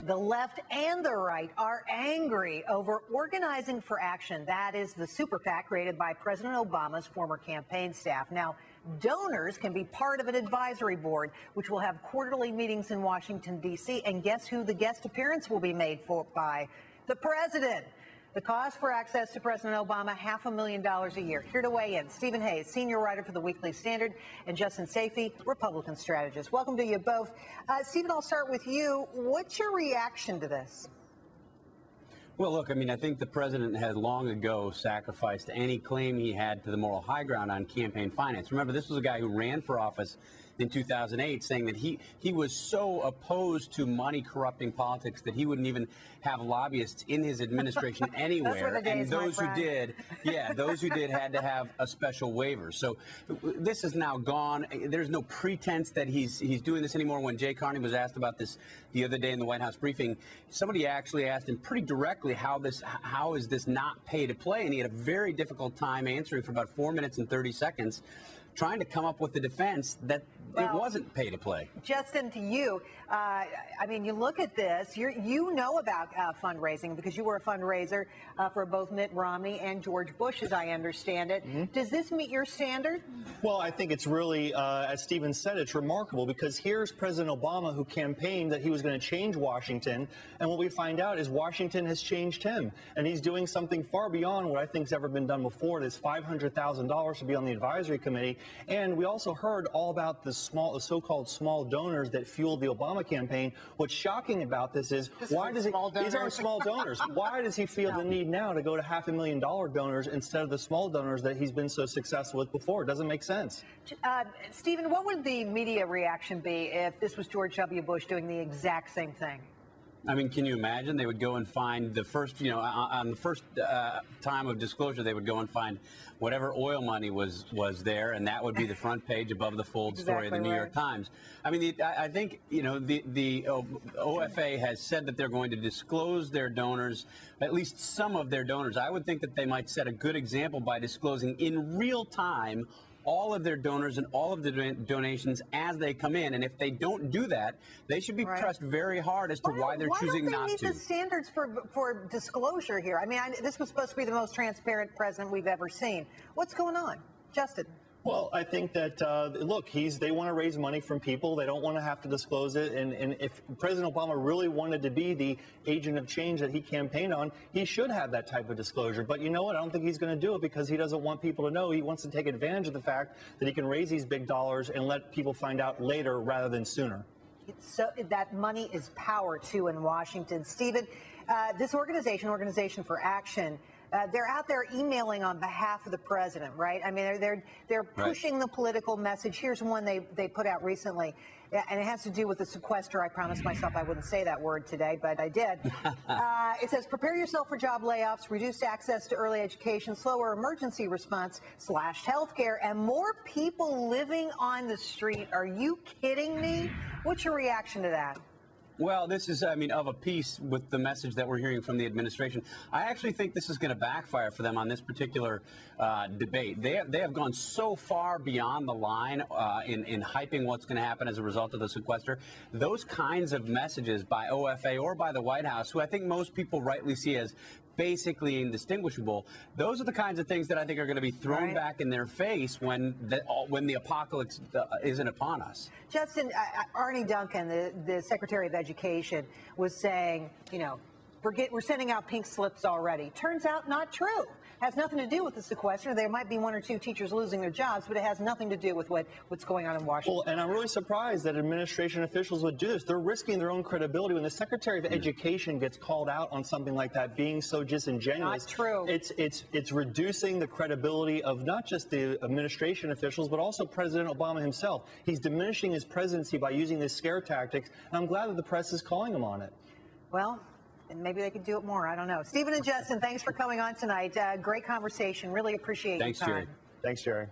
The left and the right are angry over Organizing for Action. That is the super PAC created by President Obama's former campaign staff. Now, donors can be part of an advisory board, which will have quarterly meetings in Washington, D.C. And guess who the guest appearance will be made for by? The president. The cost for access to President Obama, $500,000 a year. Here to weigh in, Stephen Hayes, senior writer for the Weekly Standard, and Justin Sayfie, Republican strategist. Welcome to you both. Stephen, I'll start with you. What's your reaction to this? Well, look, I mean, I think the president had long ago sacrificed any claim he had to the moral high ground on campaign finance. Remember, this was a guy who ran for office in 2008 saying that he was so opposed to money corrupting politics that he wouldn't even have lobbyists in his administration anywhere. And those who did, those who did had to have a special waiver. So this is now gone. There's no pretense that he's doing this anymore. When Jay Carney was asked about this the other day in the White House briefing, somebody actually asked him pretty directly how is this not pay to play, and he had a very difficult time answering for about 4 minutes and 30 seconds, trying to come up with the defense that it wasn't pay to play. Justin, to you, I mean, you look at this, you know about fundraising because you were a fundraiser for both Mitt Romney and George Bush, as I understand it. Mm-hmm. Does this meet your standard? Well, I think it's really, as Stephen said, it's remarkable because here's President Obama who campaigned that he was going to change Washington, and what we find out is Washington has changed him, and he's doing something far beyond what I think's ever been done before. It's $500,000 to be on the advisory committee, and we also heard all about the so-called small donors that fueled the Obama campaign. What's shocking about this is these aren't small donors. Why does he feel the need now to go to $500,000 donors instead of the small donors that he's been so successful with before? It doesn't make sense. Stephen, what would the media reaction be if this was George W. Bush doing the exact same thing? I mean, can you imagine? They would go and find the first, on the first time of disclosure, they would go and find whatever oil money was there, and that would be the front page above the fold story of the New York Times. I mean, I think, the OFA has said that they're going to disclose their donors, at least some of their donors. I would think that they might set a good example by disclosing in real time all of their donors and all of the donations as they come in. And if they don't do that, they should be pressed very hard as to why they're choosing not to. Why don't they meet the standards for disclosure here? I mean, this was supposed to be the most transparent president we've ever seen. What's going on? Justin? Well, I think that, look, they want to raise money from people. They don't want to have to disclose it. And if President Obama really wanted to be the agent of change that he campaigned on, he should have that type of disclosure. But you know what? I don't think he's going to do it because he doesn't want people to know. He wants to take advantage of the fact that he can raise these big dollars and let people find out later rather than sooner. So that money is power, too, in Washington. Stephen, this Organization for Action, they're out there emailing on behalf of the president, right? I mean, they're pushing the political message. Here's one they put out recently, and it has to do with the sequester. I promised myself I wouldn't say that word today, but I did. It says, prepare yourself for job layoffs, reduced access to early education, slower emergency response, slashed health care, and more people living on the street. Are you kidding me? What's your reaction to that? Well, this is, I mean, of a piece with the message that we're hearing from the administration. I actually think this is going to backfire for them on this particular debate. They have gone so far beyond the line in hyping what's going to happen as a result of the sequester. Those kinds of messages by OFA or by the White House, who I think most people rightly see as basically indistinguishable, those are the kinds of things that I think are going to be thrown back in their face when the apocalypse isn't upon us. Justin, Arnie Duncan, the Secretary of Education, was saying, we're sending out pink slips already. Turns out not true. Has nothing to do with the sequester. There might be one or two teachers losing their jobs, but it has nothing to do with what's going on in Washington. Well, and I'm really surprised that administration officials would do this. They're risking their own credibility. When the Secretary of Education gets called out on something like that, being so disingenuous, not true. It's reducing the credibility of not just the administration officials, but also President Obama himself. He's diminishing his presidency by using these scare tactics, and I'm glad that the press is calling him on it. Well, and maybe they could do it more. I don't know. Stephen and Justin, thanks for coming on tonight. Great conversation. Really appreciate your time. Thanks, Jerry.